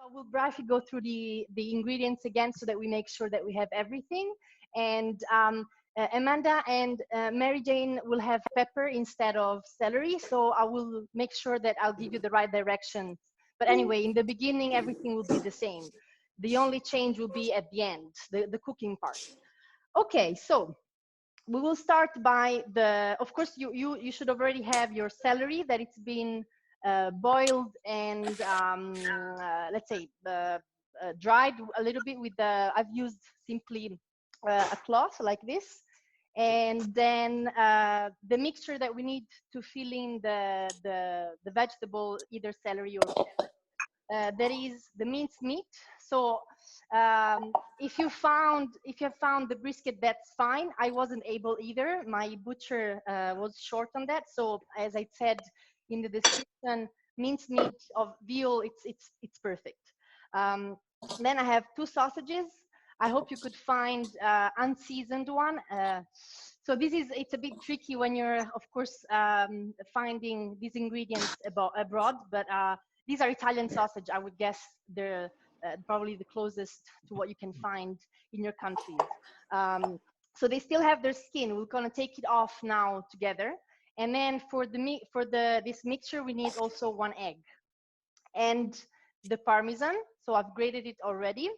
I will briefly go through the ingredients again so that we make sure that we have everything. And Amanda and Mary Jane will have pepper instead of celery, so I will make sure that I'll give you the right direction. But anyway, in the beginning, everything will be the same. The only change will be at the end, the cooking part. Okay, so we will start by of course, you should already have your celery that it's been boiled and let's say dried a little bit with I've used simply a cloth like this. And then the mixture that we need to fill in the vegetable, either celery or that is the minced meat. So if you have found the brisket, that's fine. I wasn't able either. My butcher was short on that. So as I said in the description, minced meat of veal, it's perfect. Then I have 2 sausages. I hope you could find unseasoned one. So it's a bit tricky when you're, of course, finding these ingredients abroad, but these are Italian sausage. I would guess they're probably the closest to what you can find in your countries. So they still have their skin. We're gonna take it off now together. And then for this mixture, we need also 1 egg and the Parmesan. So I've grated it already.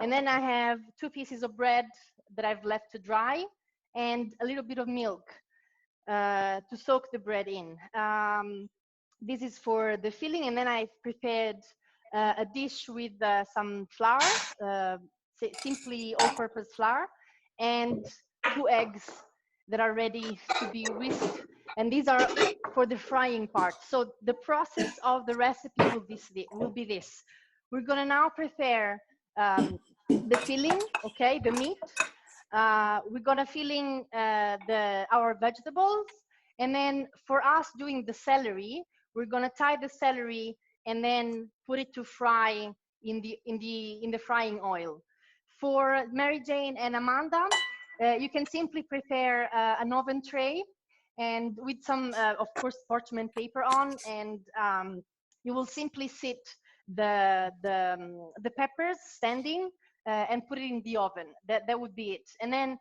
And then I have 2 pieces of bread that I've left to dry and a little bit of milk to soak the bread in. This is for the filling. And then I prepared a dish with some flour, simply all-purpose flour, and 2 eggs that are ready to be whisked. And these are for the frying part. So the process of the recipe will be this. We're gonna now prepare the filling, okay, the meat. We're gonna fill in our vegetables, and then for us doing the celery, we're gonna tie the celery and then put it to fry in the frying oil. For Mary Jane and Amanda, you can simply prepare an oven tray and with some, of course, parchment paper on, and you will simply sit the peppers standing and put it in the oven. That would be it. And then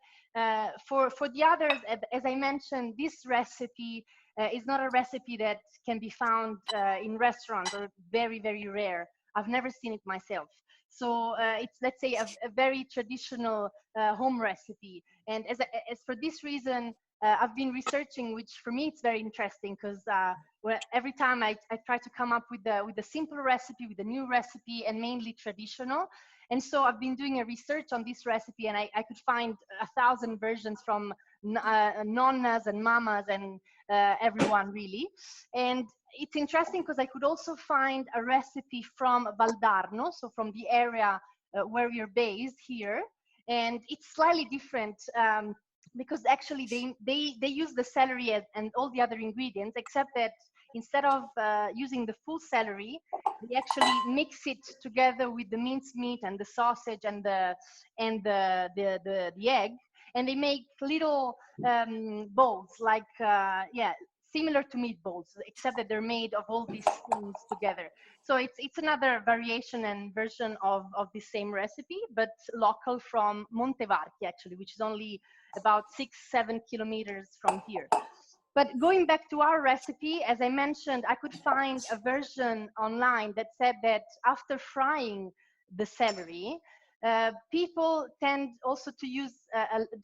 for the others, as I mentioned, this recipe is not a recipe that can be found in restaurants, or very, very rare. I've never seen it myself. So it's, let's say, a very traditional home recipe. And as for this reason, I've been researching, which for me it's very interesting, because every time I try to come up with a simple recipe, with a new recipe, and mainly traditional. And so I've been doing a research on this recipe, and I could find 1,000 versions from nonnas and mamas and everyone, really. And it's interesting because I could also find a recipe from Valdarno, so from the area where we're based here. And it's slightly different because actually they use the celery and all the other ingredients, except that instead of using the full celery, they actually mix it together with the minced meat and the sausage and the egg, and they make little balls, like similar to meatballs, except that they're made of all these things together. So it's another variation and version of the same recipe, but local, from Montevarchi, actually, which is only about 6-7 kilometers from here. But going back to our recipe, as I mentioned, I could find a version online that said that after frying the celery, people tend also to use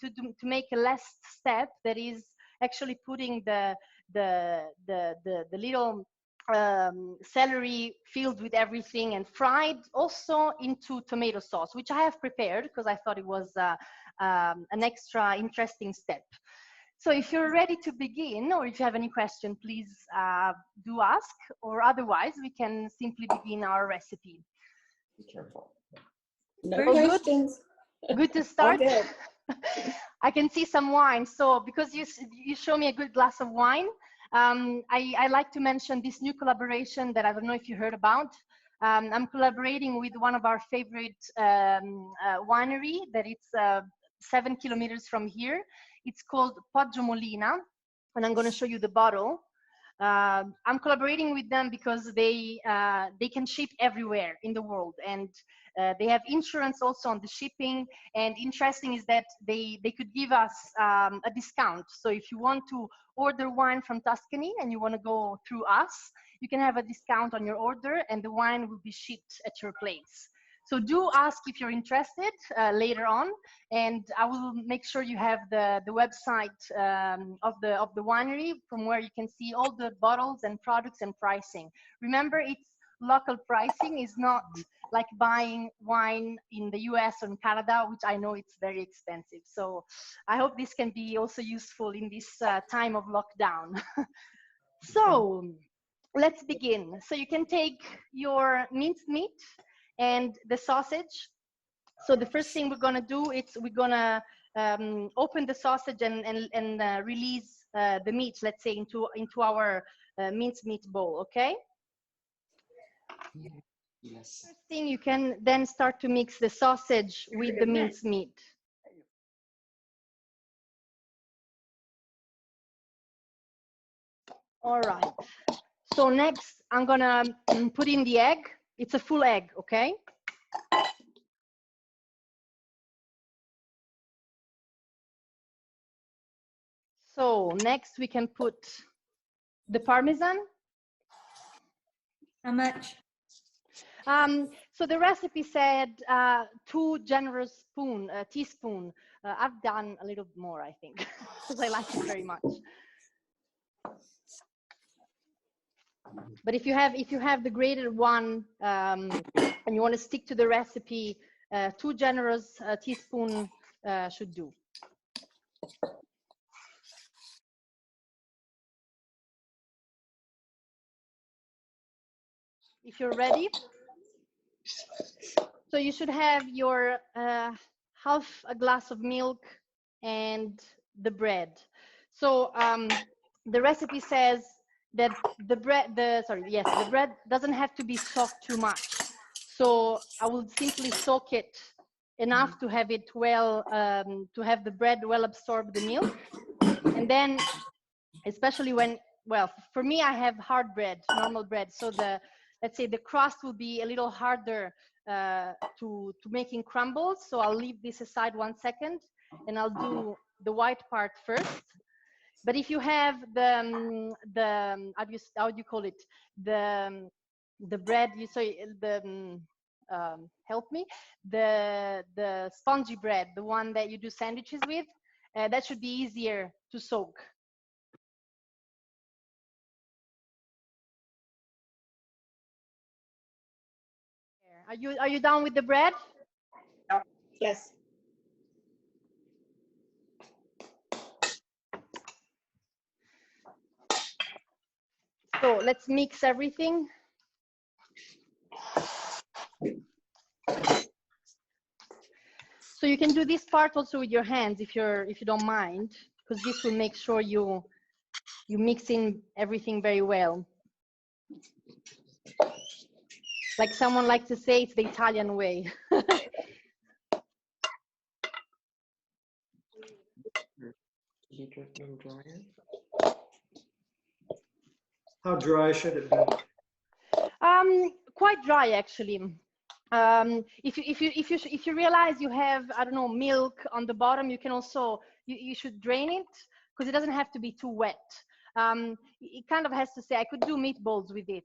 to make a last step, that is actually putting the little celery filled with everything and fried also into tomato sauce, which I have prepared because I thought it was an extra interesting step. So if you're ready to begin, or if you have any question, please do ask, or otherwise we can simply begin our recipe. Be careful. No questions. Good to start. Good. I can see some wine. So because you show me a good glass of wine, I like to mention this new collaboration that I don't know if you heard about. I'm collaborating with one of our favorite winery that it's 7 kilometers from here. It's called Poggio Molina, and I'm going to show you the bottle. I'm collaborating with them because they can ship everywhere in the world, and they have insurance also on the shipping. And interesting is that they could give us a discount. So if you want to order wine from Tuscany and you want to go through us, you can have a discount on your order, and the wine will be shipped at your place. So do ask if you're interested later on, and I will make sure you have the website of the winery, from where you can see all the bottles and products and pricing. Remember, it's local pricing. Is not like buying wine in the US or in Canada, which I know it's very expensive. So I hope this can be also useful in this time of lockdown. So let's begin. So you can take your minced meat and the sausage. So the first thing we're gonna do is we're gonna open the sausage and release the meat, let's say, into our minced meat bowl, okay? Yes. First thing, you can then start to mix the sausage with the minced meat. All right. So next, I'm gonna put in the egg. It's a full egg, okay? So next we can put the Parmesan. How much? So the recipe said 2 generous teaspoon. I've done a little more, I think, because I like it very much. But if you have the grated one and you want to stick to the recipe, 2 generous teaspoon should do. If you're ready, so you should have your half a glass of milk and the bread. So the recipe says that the bread doesn't have to be soaked too much. So I will simply soak it enough to have it well, to have the bread well absorb the milk. And then, especially when, well, for me, I have hard bread, normal bread. So let's say the crust will be a little harder to making crumbles. So I'll leave this aside 1 second, and I'll do the white part first. But if you have how do you call it, the bread, help me, the spongy bread, the one that you do sandwiches with, that should be easier to soak. Are you done with the bread? Yes. So let's mix everything. So you can do this part also with your hands if you don't mind, because this will make sure you mix in everything very well. Like someone likes to say, it's the Italian way. How dry should it be? Quite dry, actually. If you realize you have, I don't know, milk on the bottom, you can also you should drain it, because it doesn't have to be too wet. It kind of has to say, I could do meatballs with it.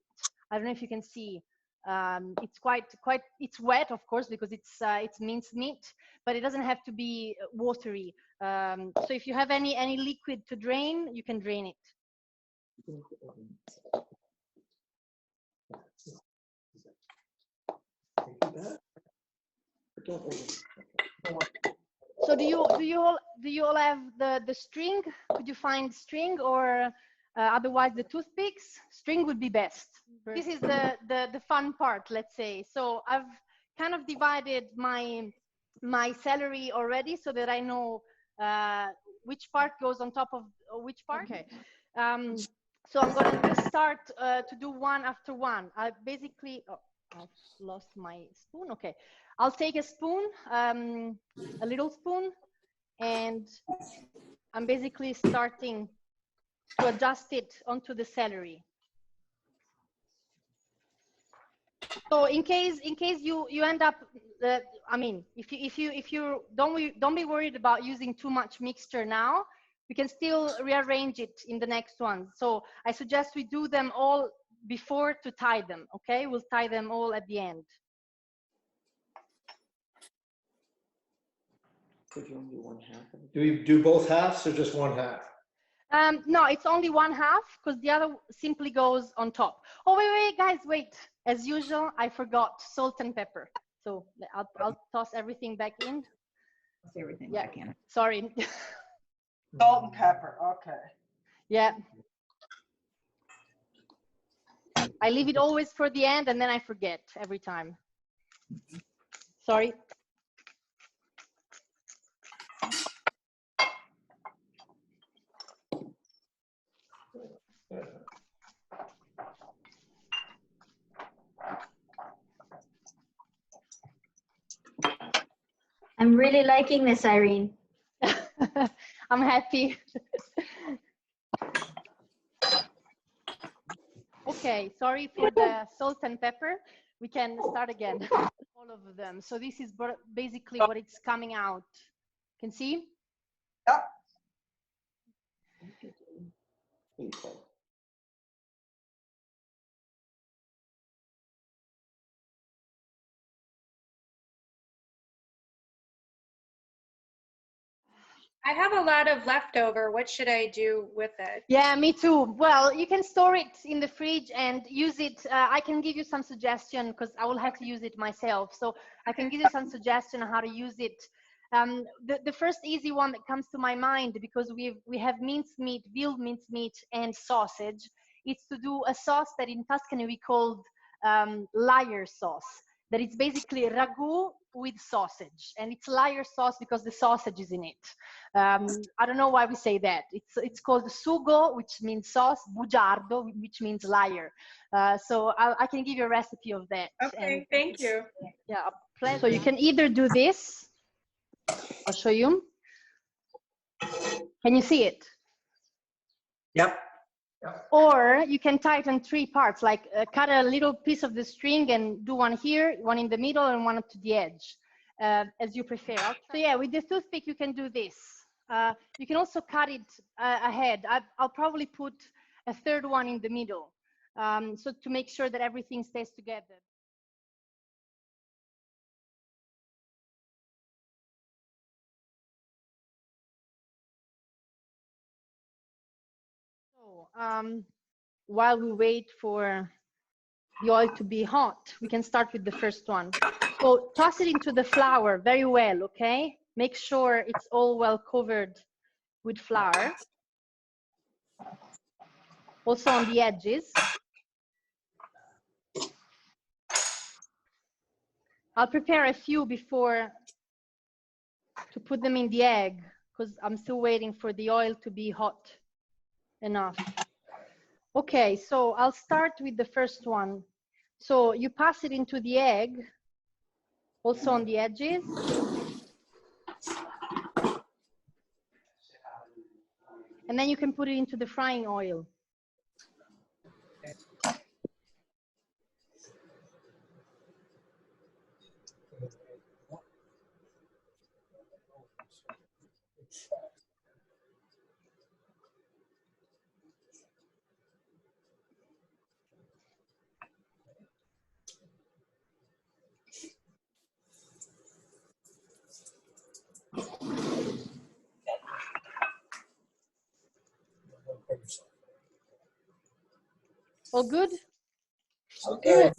I don't know if you can see. It's it's wet, of course, because it's minced meat, but it doesn't have to be watery. So if you have any liquid to drain, you can drain it. So do you all have the string? Could you find string, or otherwise the toothpicks? String would be best. This is the fun part, let's say. So I've kind of divided my celery already, so that I know which part goes on top of which part. Okay. So I'm gonna just start to do one after one. I basically, I've lost my spoon. Okay, I'll take a spoon, a little spoon, and I'm basically starting to adjust it onto the celery. So in case you end up, I mean, if you don't be worried about using too much mixture now, we can still rearrange it in the next one. So I suggest we do them all before to tie them. Okay, we'll tie them all at the end. Could you only do one half of it? Do we do both halves or just one half? No, it's only one half because the other simply goes on top. Oh, wait, guys, wait. As usual, I forgot salt and pepper. So I'll toss everything back in. Everything Yeah. back in. Sorry. Salt and pepper. Okay. Yeah. I leave it always for the end and then I forget every time. Sorry. I'm really liking this, Irene. I'm happy. Okay, sorry for the salt and pepper. We can start again. All of them. So this is basically what it's coming out. Can see? Yep. I have a lot of leftover. What should I do with it? Yeah, me too. Well, you can store it in the fridge and use it. I can give you some suggestion because I will have to use it myself. So I can give you some suggestion on how to use it. The first easy one that comes to my mind, because we have minced meat, veal minced meat, and sausage. It's to do a sauce that in Tuscany we called liar sauce. That it's basically ragu with sausage, and it's liar sauce because the sausage is in it. I don't know why we say that. It's called sugo, which means sauce, bugiardo, which means liar. So I can give you a recipe of that. Okay, thank you. Yeah, so you can either do this. I'll show you. Can you see it? Yep. Or you can tie it in 3 parts, like cut a little piece of the string and do one here, one in the middle, and one to the edge, as you prefer. So yeah, with the toothpick, you can do this. You can also cut it ahead. I'll probably put a 3rd one in the middle, so to make sure that everything stays together. So, while we wait for the oil to be hot, we can start with the first one. So toss it into the flour very well, okay? Make sure it's all well covered with flour. Also on the edges. I'll prepare a few before to put them in the egg, because I'm still waiting for the oil to be hot enough. Okay, so I'll start with the first one. So you pass it into the egg, also on the edges. And then you can put it into the frying oil. All good? Okay.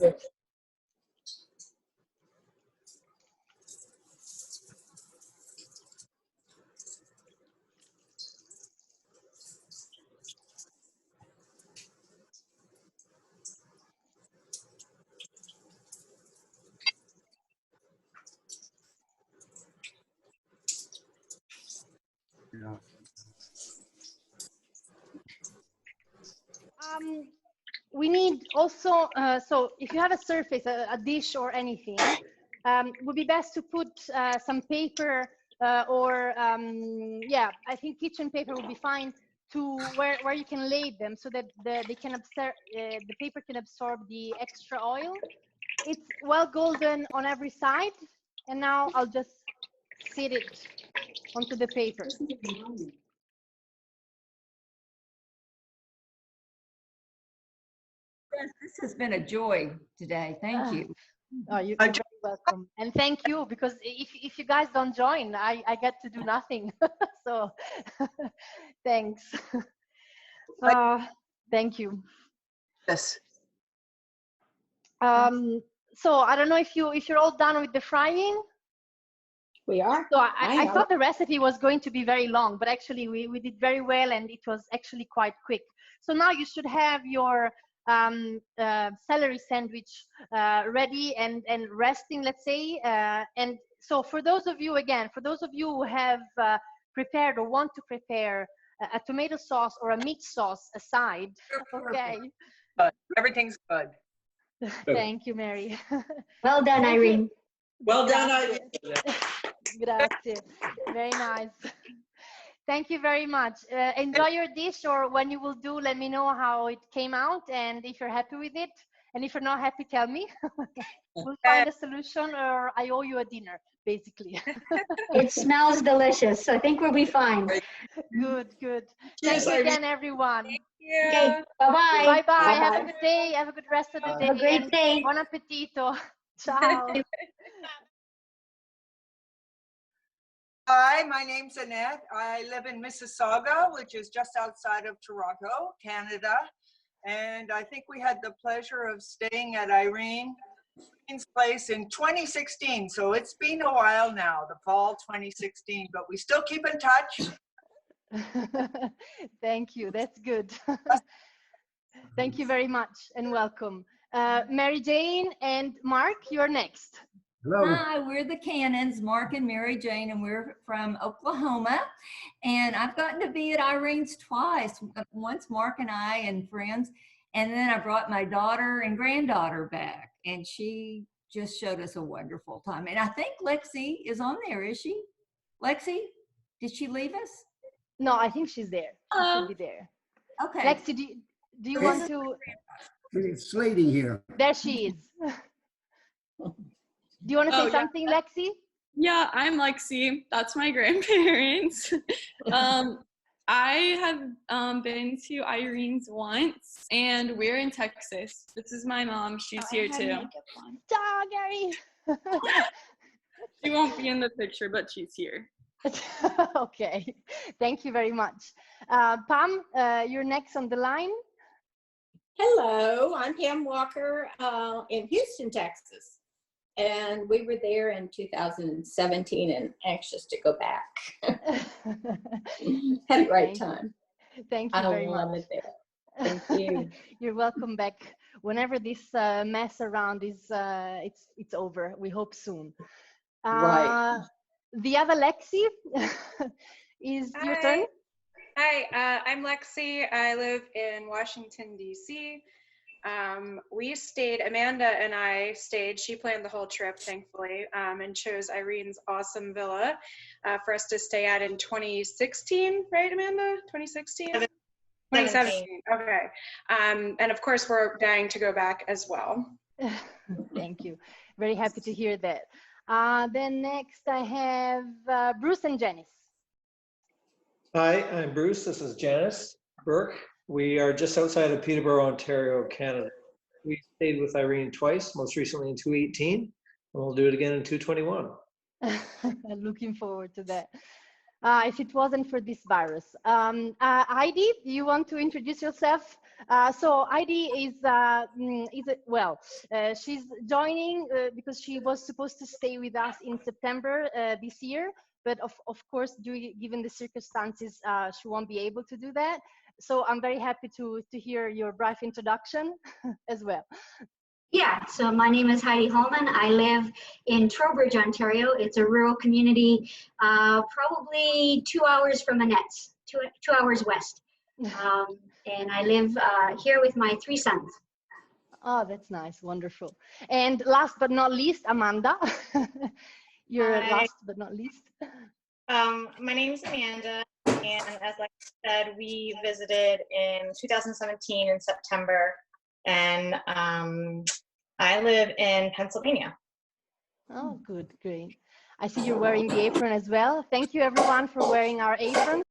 Yeah. We need also, so if you have a surface, a dish or anything, it would be best to put some paper or, yeah, I think kitchen paper would be fine to where you can lay them so that they can absorb, the paper can absorb the extra oil. It's well golden on every side, and now I'll just sit it onto the paper. Yes, this has been a joy today. Thank you. Oh, you're very welcome. And thank you, because if you guys don't join, I get to do nothing. So thanks. Thank you. Yes. So I don't know if you're all done with the frying. We are. So I thought the recipe was going to be very long, but actually we did very well, and it was actually quite quick. So now you should have your celery sandwich ready and resting, let's say. And so for those of you, again, for those of you who have prepared or want to prepare a tomato sauce or a meat sauce aside, okay. Everything's good. Thank you, Mary. Well done, Thank you. Irene. Well done, Grazie. Grazie. Very nice. Thank you very much. Enjoy your dish, or when you will do, let me know how it came out and if you're happy with it. And if you're not happy, tell me. We'll find a solution, or I owe you a dinner, basically. It smells delicious. I think we'll be fine. Good, good. Cheers, Thank you Irene. again, everyone. Yeah. Okay, bye-bye. Bye-bye. Have a good day. Have a good rest of the day. Have a great and day. Buon appetito. Ciao. Hi, my name's Annette. I live in Mississauga, which is just outside of Toronto, Canada. And I think we had the pleasure of staying at Irene's place in 2016. So it's been a while now, the fall 2016, but we still keep in touch. Thank you. That's good. Thank you very much and welcome. Mary Jane and Mark, you're next. Hello. Hi, we're the Cannons, Mark and Mary Jane, and we're from Oklahoma. And I've gotten to be at Irene's twice, once Mark and I and friends, and then I brought my daughter and granddaughter back, and she just showed us a wonderful time. And I think Lexi is on there, is she? Lexi, did she leave us? No, I think she's there. She should be there. Okay. Lexi, do you want to? It's slating here. There she is. Do you want to say something, Lexi? Yeah, I'm Lexi. That's my grandparents. I have been to Irene's once, and we're in Texas. This is my mom. She's here too. Ciao, Gary. She won't be in the picture, but she's here. Okay. Thank you very much. Pam, you're next on the line. Hello, I'm Pam Walker in Houston, Texas. And we were there in 2017 and anxious to go back. Had a great time. Thank you very much. I love it there. Thank you. You're welcome back. Whenever this mess around is, it's over. We hope soon. Right. The other Lexi is your turn. Hi, I'm Lexi. I live in Washington, D.C. We stayed, Amanda and I stayed, she planned the whole trip, thankfully, and chose Irene's awesome villa for us to stay at in 2016, right, Amanda? 2016? 2017, okay. And of course, we're dying to go back as well. Thank you. Very happy to hear that. Then next I have Bruce and Janice. Hi, I'm Bruce. This is Janice Burke. We are just outside of Peterborough, Ontario, Canada. We stayed with Irene twice, most recently in 2018, and we'll do it again in 2021. Looking forward to that. If it wasn't for this virus. Heidi, do you want to introduce yourself? So Heidi she's joining because she was supposed to stay with us in September this year, but of course, given the circumstances, she won't be able to do that. So I'm very happy to hear your brief introduction as well. Yeah, so my name is Heidi Holman. I live in Trowbridge, Ontario. It's a rural community, probably 2 hours from Annette's, 2 hours west. And I live here with my 3 sons. Oh, that's nice. Wonderful. And last but not least, Amanda. You're last but not least. My name is Amanda, And as like I said, we visited in 2017 in September, and I live in Pennsylvania. Oh, good, great. I see you're wearing the apron as well. Thank you everyone for wearing our aprons.